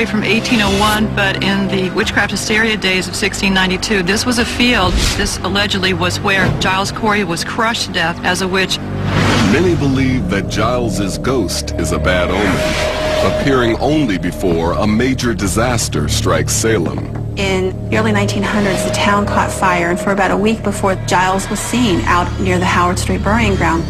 from 1801, but in the witchcraft hysteria days of 1692, this was a field. This allegedly was where Giles Corey was crushed to death as a witch. Many believe that Giles's ghost is a bad omen, appearing only before a major disaster strikes Salem. In the early 1900s, the town caught fire, and for about a week before Giles was seen out near the Howard Street burying ground,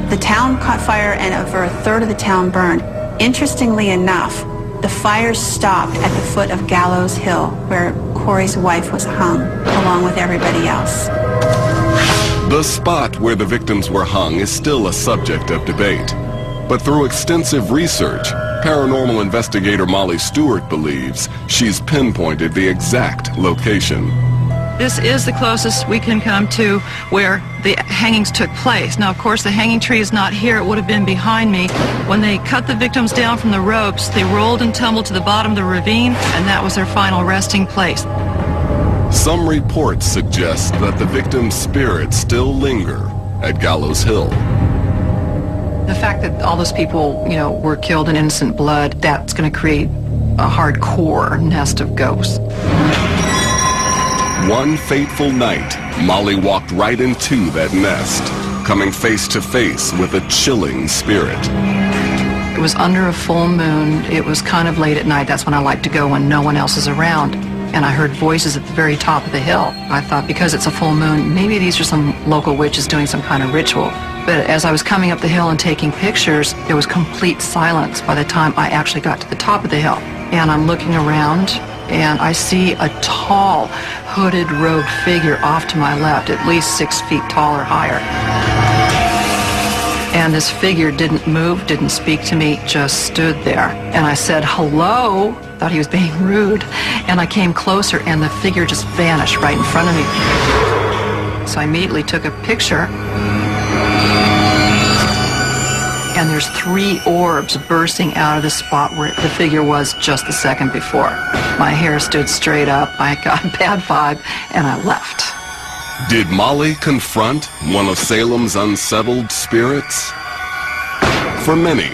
the town caught fire and over a third of the town burned. Interestingly enough, the fire stopped at the foot of Gallows Hill, where Corey's wife was hung, along with everybody else. The spot where the victims were hung is still a subject of debate. But through extensive research, paranormal investigator Molly Stewart believes she's pinpointed the exact location. This is the closest we can come to where the hangings took place. Now, of course, the hanging tree is not here. It would have been behind me. When they cut the victims down from the ropes, they rolled and tumbled to the bottom of the ravine, and that was their final resting place. Some reports suggest that the victims' spirits still linger at Gallows Hill. The fact that all those people, were killed in innocent blood, that's going to create a hardcore nest of ghosts. One fateful night, Molly walked right into that nest, coming face to face with a chilling spirit. It was under a full moon. It was kind of late at night. That's when I like to go when no one else is around. And I heard voices at the very top of the hill. I thought, because it's a full moon, maybe these are some local witches doing some kind of ritual. But as I was coming up the hill and taking pictures, there was complete silence by the time I actually got to the top of the hill. And I'm looking around, and I see a tall, hooded, robed figure off to my left, at least 6 feet tall or higher. And this figure didn't move, didn't speak to me, just stood there. And I said, "Hello?" Thought he was being rude. And I came closer, and the figure just vanished right in front of me. So I immediately took a picture. And there's 3 orbs bursting out of the spot where the figure was just the second before. My hair stood straight up, I got a bad vibe, and I left. Did Molly confront one of Salem's unsettled spirits? For many,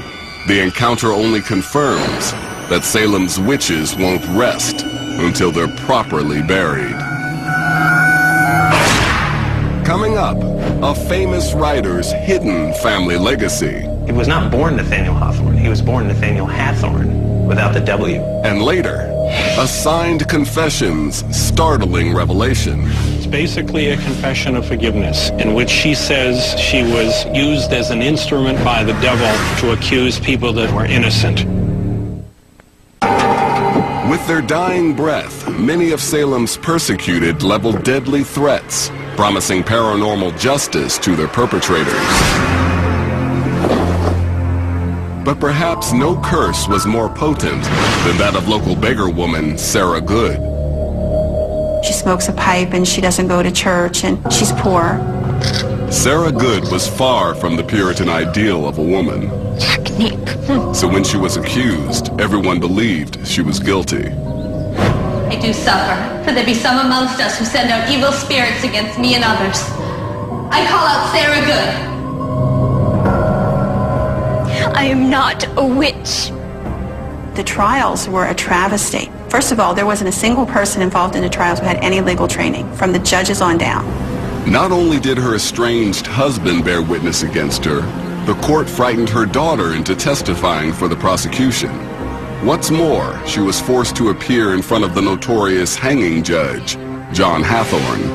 the encounter only confirms that Salem's witches won't rest until they're properly buried. Coming up, a famous writer's hidden family legacy. He was not born Nathaniel Hawthorne. He was born Nathaniel Hathorne without the W. And later, a signed confession's startling revelation. It's basically a confession of forgiveness in which she says she was used as an instrument by the devil to accuse people that were innocent. With their dying breath, many of Salem's persecuted leveled deadly threats, promising paranormal justice to their perpetrators. But perhaps no curse was more potent than that of local beggar woman Sarah Good. She smokes a pipe, and she doesn't go to church, and she's poor. Sarah Good was far from the Puritan ideal of a woman. So when she was accused, everyone believed she was guilty. I do suffer, for there be some amongst us who send out evil spirits against me and others. I call out Sarah Good. I am not a witch. The trials were a travesty. First of all, there wasn't a single person involved in the trials who had any legal training, from the judges on down. Not only did her estranged husband bear witness against her, the court frightened her daughter into testifying for the prosecution. What's more, she was forced to appear in front of the notorious hanging judge, John Hathorne.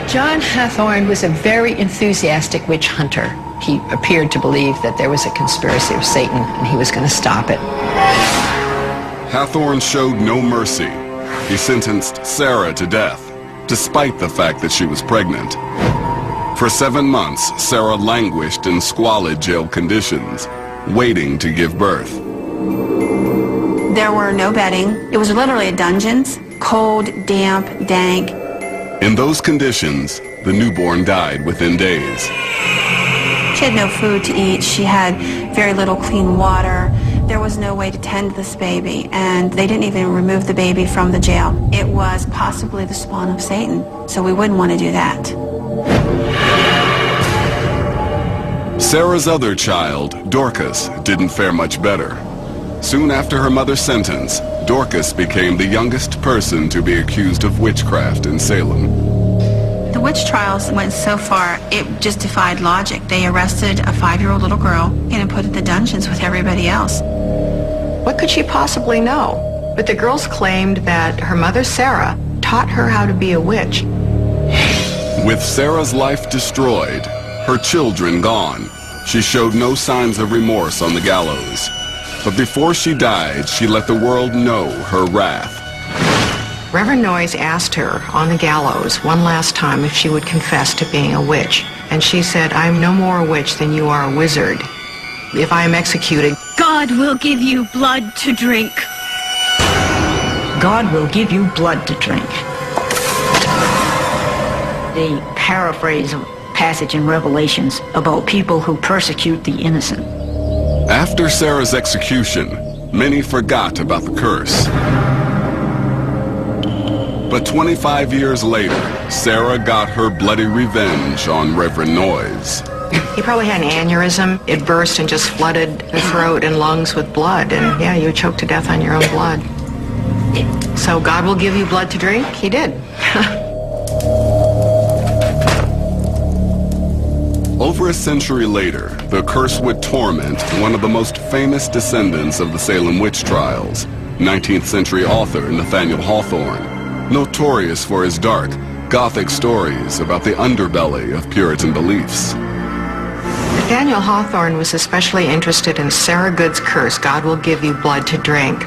John Hathorne was a very enthusiastic witch hunter. He appeared to believe that there was a conspiracy of Satan and he was going to stop it. Hathorne showed no mercy. He sentenced Sarah to death, despite the fact that she was pregnant. For 7 months, Sarah languished in squalid jail conditions, waiting to give birth. There were no bedding. It was literally a dungeons, cold, damp, dank. In those conditions, the newborn died within days. She had no food to eat. She had very little clean water. There was no way to tend this baby, and they didn't even remove the baby from the jail. It was possibly the spawn of Satan, so we wouldn't want to do that. Sarah's other child, Dorcas, didn't fare much better. Soon after her mother's sentence, Dorcas became the youngest person to be accused of witchcraft in Salem. The witch trials went so far, it just defied logic. They arrested a 5-year-old little girl and put her in the dungeons with everybody else. What could she possibly know? But the girls claimed that her mother, Sarah, taught her how to be a witch. With Sarah's life destroyed, her children gone, she showed no signs of remorse on the gallows. But before she died, she let the world know her wrath. Reverend Noyes asked her on the gallows one last time if she would confess to being a witch. And she said, "I am no more a witch than you are a wizard. If I am executed, God will give you blood to drink. God will give you blood to drink." The paraphrase of passage in Revelations about people who persecute the innocent. After Sarah's execution, many forgot about the curse. But 25 years later, Sarah got her bloody revenge on Reverend Noyes. he probably had an aneurysm. It burst and just flooded the throat and lungs with blood. And yeah, you choked to death on your own blood. So God will give you blood to drink? He did. Over a century later, the curse would torment one of the most famous descendants of the Salem witch trials, 19th century author Nathaniel Hawthorne, notorious for his dark, Gothic stories about the underbelly of Puritan beliefs. Nathaniel Hawthorne was especially interested in Sarah Good's curse, God will give you blood to drink.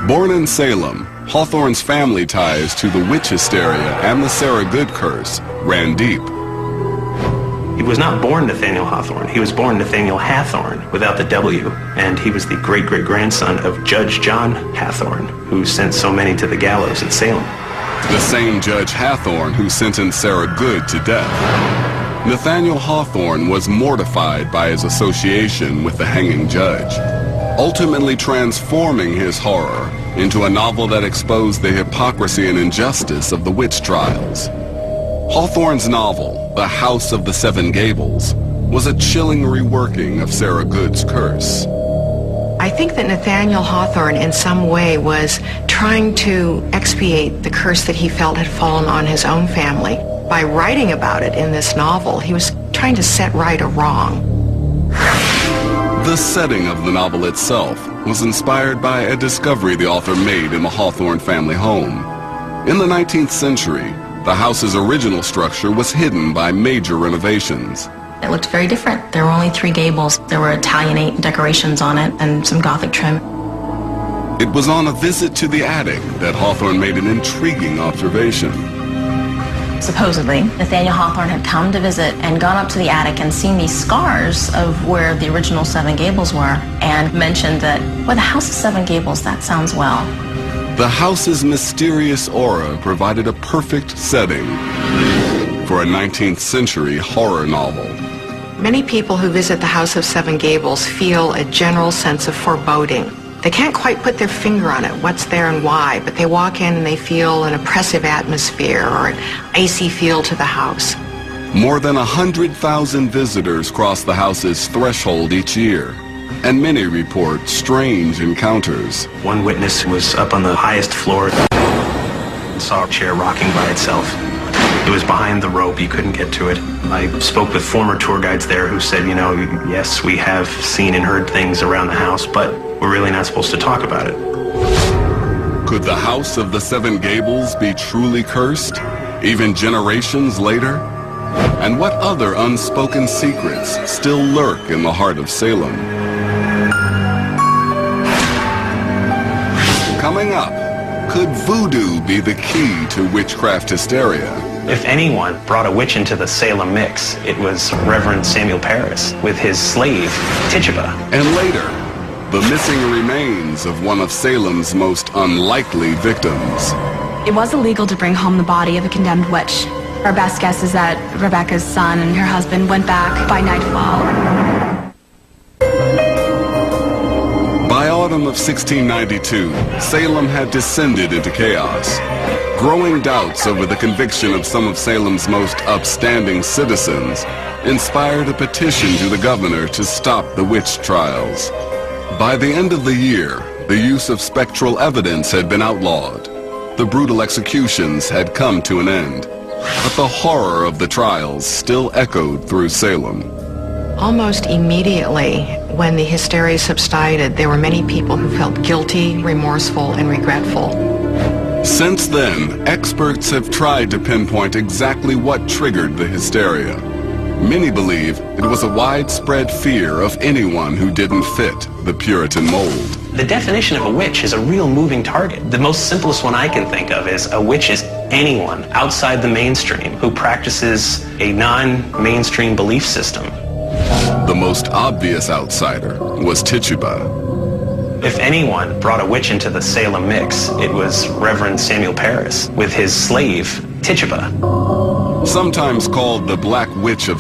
Born in Salem, Hawthorne's family ties to the witch hysteria and the Sarah Good curse ran deep. He was not born Nathaniel Hawthorne. He was born Nathaniel Hathorne without the W, and he was the great-great-grandson of Judge John Hathorne, who sent so many to the gallows at Salem. The same Judge Hathorne who sentenced Sarah Good to death. Nathaniel Hawthorne was mortified by his association with the hanging judge, ultimately transforming his horror into a novel that exposed the hypocrisy and injustice of the witch trials. Hawthorne's novel, The House of the Seven Gables, was a chilling reworking of Sarah Good's curse. I think that Nathaniel Hawthorne in some way was trying to expiate the curse that he felt had fallen on his own family. By writing about it in this novel, he was trying to set right a wrong. The setting of the novel itself was inspired by a discovery the author made in the Hawthorne family home. In the 19th century, the house's original structure was hidden by major renovations. It looked very different. There were only 3 gables. There were Italianate decorations on it and some Gothic trim. It was on a visit to the attic that Hawthorne made an intriguing observation. Supposedly, Nathaniel Hawthorne had come to visit and gone up to the attic and seen these scars of where the original 7 Gables were, and mentioned that, well, the House of 7 Gables, that sounds well. The house's mysterious aura provided a perfect setting for a 19th century horror novel. Many people who visit the House of Seven Gables feel a general sense of foreboding. They can't quite put their finger on it, what's there and why, but they walk in and they feel an oppressive atmosphere or an icy feel to the house. More than 100,000 visitors cross the house's threshold each year, and many report strange encounters. One witness was up on the highest floor and saw a chair rocking by itself. It was behind the rope, you couldn't get to it. I spoke with former tour guides there who said, you know, yes, we have seen and heard things around the house, but we're really not supposed to talk about it. Could the House of the Seven Gables be truly cursed, even generations later? And what other unspoken secrets still lurk in the heart of Salem? Coming up, could voodoo be the key to witchcraft hysteria? If anyone brought a witch into the Salem mix, it was Reverend Samuel Parris with his slave, Tituba. And later, the missing remains of one of Salem's most unlikely victims. It was illegal to bring home the body of a condemned witch. Our best guess is that Rebecca's son and her husband went back by nightfall. By autumn of 1692, Salem had descended into chaos. Growing doubts over the conviction of some of Salem's most upstanding citizens inspired a petition to the governor to stop the witch trials. By the end of the year, The use of spectral evidence had been outlawed. The brutal executions had come to an end. But the horror of the trials still echoed through Salem. Almost immediately, when the hysteria subsided, there were many people who felt guilty, remorseful, and regretful. Since then, experts have tried to pinpoint exactly what triggered the hysteria. Many believe it was a widespread fear of anyone who didn't fit the Puritan mold. The definition of a witch is a real moving target. The most simplest one I can think of is a witch is anyone outside the mainstream who practices a non-mainstream belief system. The most obvious outsider was Tituba. If anyone brought a witch into the Salem mix, it was Reverend Samuel Parris with his slave, Tituba. Sometimes called the Black Witch of